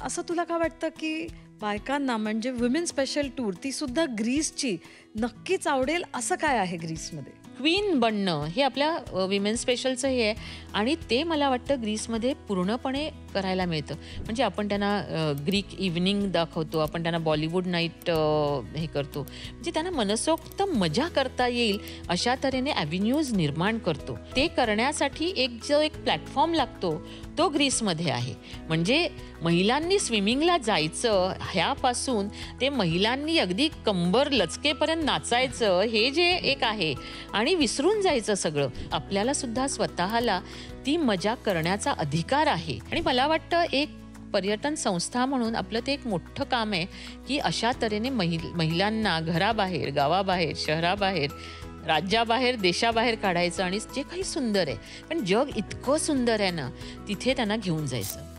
असं तुला काय वाटतं की बायकांना म्हणजे वुमेन स्पेशल टूर ती सुद्धा ग्रीसची नक्कीच आवडेल असं काय आहे ग्रीसमध्ये? क्वीन बनणं हे आपल्या विमेन स्पेशलचं हे आहे आणि ते मला वाटतं ग्रीसमध्ये पूर्णपणे करायला मिळतं. म्हणजे आपण त्यांना ग्रीक इव्हनिंग दाखवतो, आपण त्यांना बॉलिवूड नाईट हे करतो. म्हणजे त्यांना मनसोक्त मजा करता येईल अशा तऱ्हेने ॲव्हेन्यूज निर्माण करतो. ते करण्यासाठी जो एक प्लॅटफॉर्म लागतो तो ग्रीसमध्ये आहे. म्हणजे महिलांनी स्विमिंगला जायचं ह्यापासून ते महिलांनी अगदी कंबर लचकेपर्यंत नाचायचं हे जे एक आहे आणि विसरून जायचं सगळं. आपल्याला सुद्धा स्वतःला ती मजा करण्याचा अधिकार आहे. आणि मला वाटतं एक पर्यटन संस्था म्हणून आपलं ते एक मोठं काम आहे की अशा तऱ्हेने महिलांना घराबाहेर, गावाबाहेर, शहराबाहेर, राज्याबाहेर, देशाबाहेर काढायचं आणि जे काही सुंदर आहे, पण जग इतकं सुंदर आहे ना, तिथे त्यांना घेऊन जायचं.